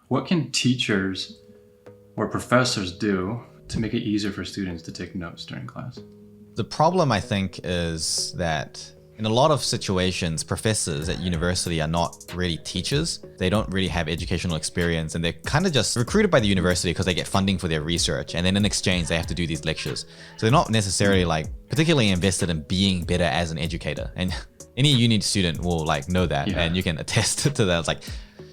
What can teachers or professors do to make it easier for students to take notes during class? The problem, I think, is that in a lot of situations, professors at university are not really teachers. They don't really have educational experience, and they're kind of just recruited by the university because they get funding for their research. And then in exchange, they have to do these lectures. So they're not necessarily like particularly invested in being better as an educator. And any uni student will like know that, and you can attest to that. It's like,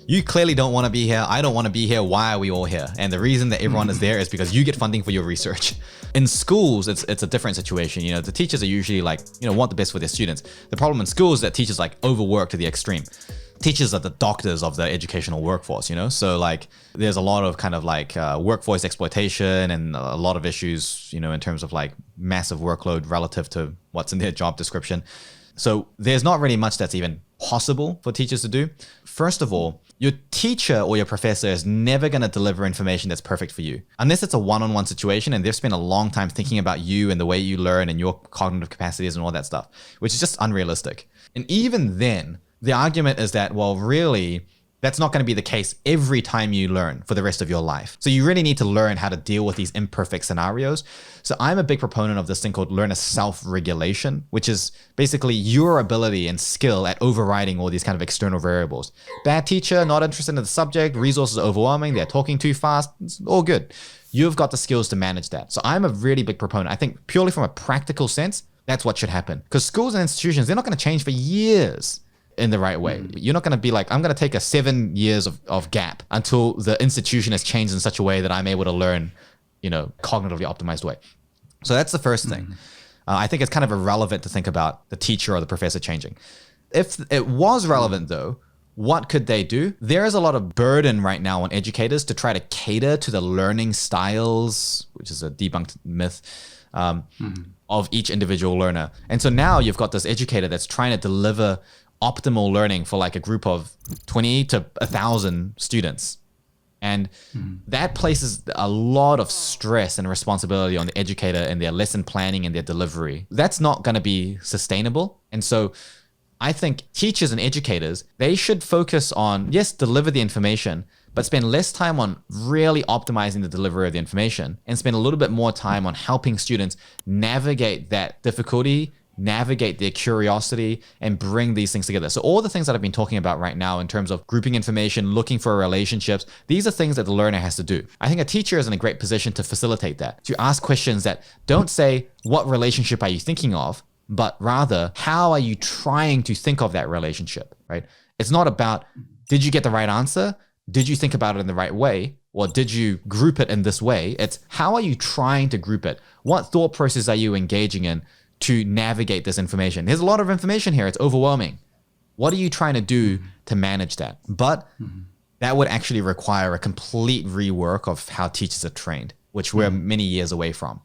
you clearly don't want to be here. I don't want to be here. Why are we all here? And the reason that everyone is there is because you get funding for your research. In schools, it's a different situation. You know, the teachers are usually like, want the best for their students. The problem in schools is that teachers like overwork to the extreme. Teachers are the doctors of the educational workforce, So like, there's a lot of kind of like workforce exploitation and a lot of issues, in terms of like massive workload relative to what's in their job description. So there's not really much that's even possible for teachers to do. First of all, your teacher or your professor is never going to deliver information that's perfect for you. Unless it's a one-on-one situation and they've spent a long time thinking about you and the way you learn and your cognitive capacities and all that stuff, which is just unrealistic. And even then, the argument is that, well, really, that's not going to be the case every time you learn for the rest of your life. So you really need to learn how to deal with these imperfect scenarios. So I'm a big proponent of this thing called learner self-regulation, which is basically your ability and skill at overriding all these kind of external variables. Bad teacher, not interested in the subject, resources are overwhelming, they're talking too fast, it's all good. You've got the skills to manage that. So I'm a really big proponent. I think purely from a practical sense, that's what should happen. Because schools and institutions, they're not going to change for years in the right way. You're not going to be like, I'm going to take a 7 years of gap until the institution has changed in such a way that I'm able to learn, cognitively optimized way. So that's the first thing. I think it's kind of irrelevant to think about the teacher or the professor changing. If it was relevant though, what could they do? There is a lot of burden right now on educators to try to cater to the learning styles, which is a debunked myth, of each individual learner. And so now you've got this educator that's trying to deliver optimal learning for like a group of 20 to 1,000 students. And that places a lot of stress and responsibility on the educator and their lesson planning and their delivery. That's not going to be sustainable. And so I think teachers and educators, they should focus on, yes, deliver the information, but spend less time on really optimizing the delivery of the information and spend a little bit more time on helping students navigate that difficulty, navigate their curiosity, and bring these things together. So all the things that I've been talking about right now in terms of grouping information, looking for relationships, these are things that the learner has to do. I think a teacher is in a great position to facilitate that, to ask questions that don't say, what relationship are you thinking of? But rather, how are you trying to think of that relationship, right? It's not about, did you get the right answer? Did you think about it in the right way? Or did you group it in this way? It's how are you trying to group it? What thought process are you engaging in to navigate this information? There's a lot of information here. It's overwhelming. What are you trying to do to manage that? But that would actually require a complete rework of how teachers are trained, which we're many years away from.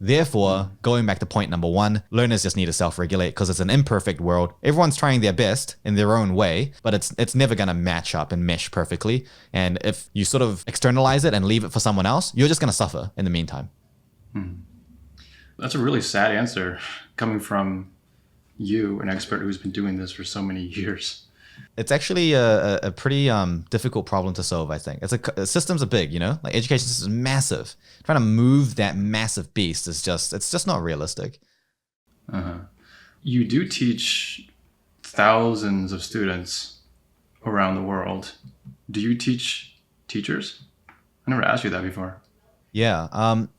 Therefore, going back to point number one, learners just need to self-regulate because it's an imperfect world. Everyone's trying their best in their own way, but it's never going to match up and mesh perfectly. And if you sort of externalize it and leave it for someone else, you're just going to suffer in the meantime. That's a really sad answer coming from you, an expert who's been doing this for so many years. It's actually a pretty difficult problem to solve, I think. Systems are big, like education system is massive. Trying to move that massive beast it's just not realistic. You do teach thousands of students around the world. Do you teach teachers? I never asked you that before. Yeah,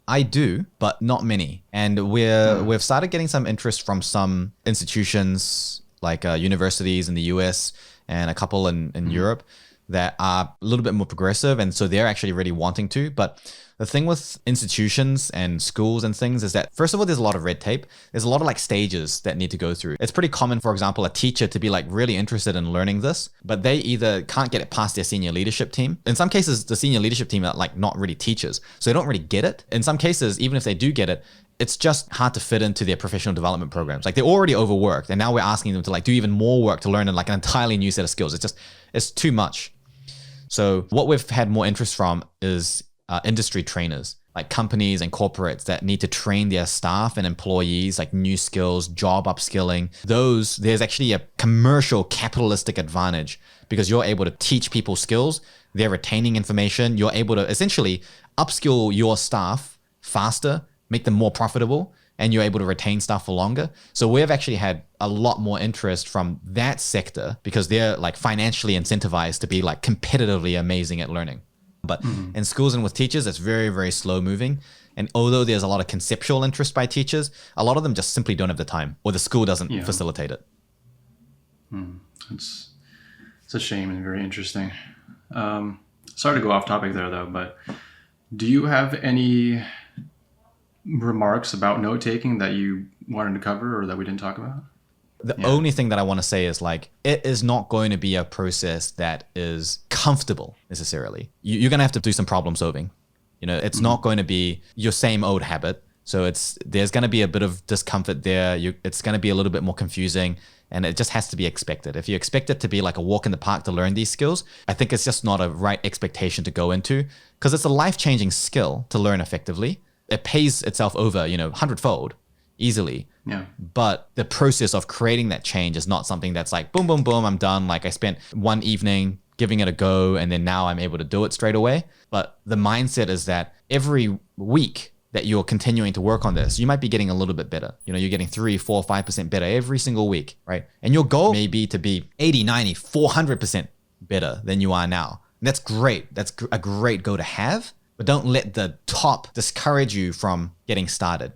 I do, but not many. And we've started getting some interest from some institutions like universities in the US and a couple in Europe that are a little bit more progressive. And so they're actually really wanting to. But the thing with institutions and schools and things is that, first of all, there's a lot of red tape. There's a lot of like stages that need to go through. It's pretty common, for example, a teacher to be like really interested in learning this, but they either can't get it past their senior leadership team. In some cases, the senior leadership team are like not really teachers, so they don't really get it. In some cases, even if they do get it, it's just hard to fit into their professional development programs. Like they're already overworked, and now we're asking them to like do even more work to learn in like an entirely new set of skills. It's too much. So what we've had more interest from is industry trainers, like companies and corporates that need to train their staff and employees, like new skills, job upskilling. There's actually a commercial capitalistic advantage because you're able to teach people skills they're retaining information. You're able to essentially upskill your staff faster, make them more profitable, and you're able to retain staff for longer. So we've actually had a lot more interest from that sector because they're like financially incentivized to be like competitively amazing at learning. But in schools and with teachers, it's very, very slow moving. And although there's a lot of conceptual interest by teachers, a lot of them just simply don't have the time, or the school doesn't facilitate it. It's a shame and very interesting. Sorry to go off topic there though, but do you have any remarks about note taking that you wanted to cover or that we didn't talk about? The only thing that I want to say is like, it is not going to be a process that is comfortable necessarily. You're going to have to do some problem solving. You know, it's not going to be your same old habit. So there's going to be a bit of discomfort there. It's going to be a little bit more confusing, and it just has to be expected. If you expect it to be like a walk in the park to learn these skills, I think it's just not a right expectation to go into, because it's a life-changing skill to learn effectively. It pays itself over, 100-fold easily. Yeah. But the process of creating that change is not something that's like, boom, boom, boom, I'm done. Like I spent one evening giving it a go, and then now I'm able to do it straight away. But the mindset is that every week that you're continuing to work on this, you might be getting a little bit better. You're getting 3, 4, 5% better every single week, right? And your goal may be to be 80, 90, 400% better than you are now. And that's great. That's a great goal to have. But don't let the top discourage you from getting started.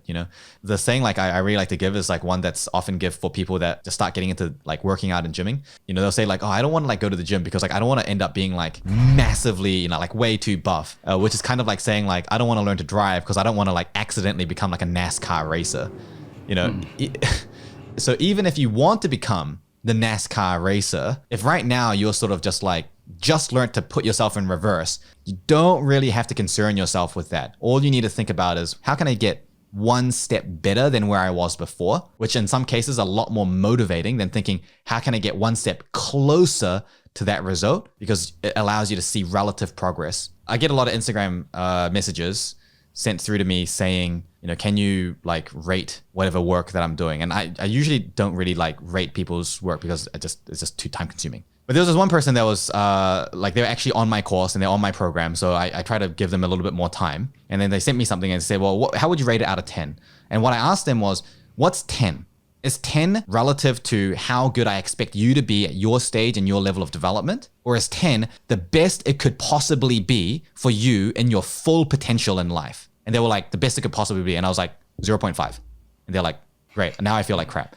The saying like I really like to give is like one that's often give for people that just start getting into like working out and gymming. They'll say like, oh, I don't want to like go to the gym because like I don't want to end up being like massively, like way too buff, which is kind of like saying like, I don't want to learn to drive because I don't want to like accidentally become like a NASCAR racer. So even if you want to become the NASCAR racer, if right now you're sort of just learned to put yourself in reverse, you don't really have to concern yourself with that. All you need to think about is, how can I get one step better than where I was before? Which in some cases are a lot more motivating than thinking, how can I get one step closer to that result? Because it allows you to see relative progress. I get a lot of Instagram messages sent through to me saying, can you like rate whatever work that I'm doing? And I usually don't really like rate people's work because it's just too time consuming. But there was this one person that was like, they were actually on my course and they're on my program. So I try to give them a little bit more time. And then they sent me something and said, well, how would you rate it out of 10? And what I asked them was, what's 10? Is 10 relative to how good I expect you to be at your stage and your level of development? Or is 10 the best it could possibly be for you in your full potential in life? And they were like, the best it could possibly be. And I was like, 0.5. And they're like, great. Now I feel like crap.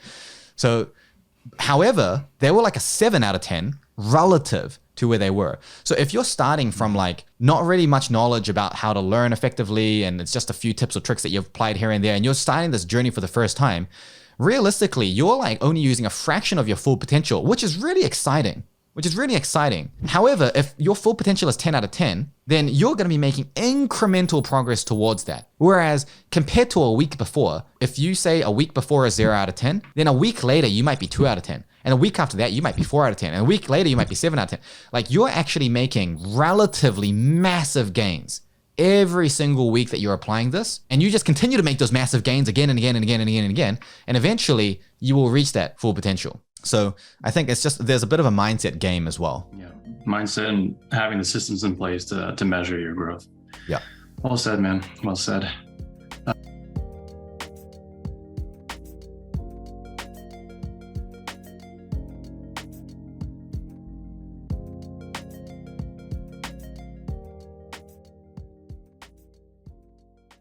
So, however, they were like a 7 out of 10 relative to where they were. So if you're starting from like not really much knowledge about how to learn effectively, and it's just a few tips or tricks that you've applied here and there, and you're starting this journey for the first time, realistically, you're like only using a fraction of your full potential, which is really exciting. However, if your full potential is 10 out of 10, then you're going to be making incremental progress towards that. Whereas compared to a week before, if you say a week before is 0 out of 10, then a week later, you might be 2 out of 10. And a week after that, you might be 4 out of 10. And a week later, you might be 7 out of 10. Like, you're actually making relatively massive gains every single week that you're applying this. And you just continue to make those massive gains again and again and again and again and again. And eventually, you will reach that full potential. So I think there's a bit of a mindset game as well. Yeah, mindset and having the systems in place to measure your growth. Yeah. Well said, man. Well said.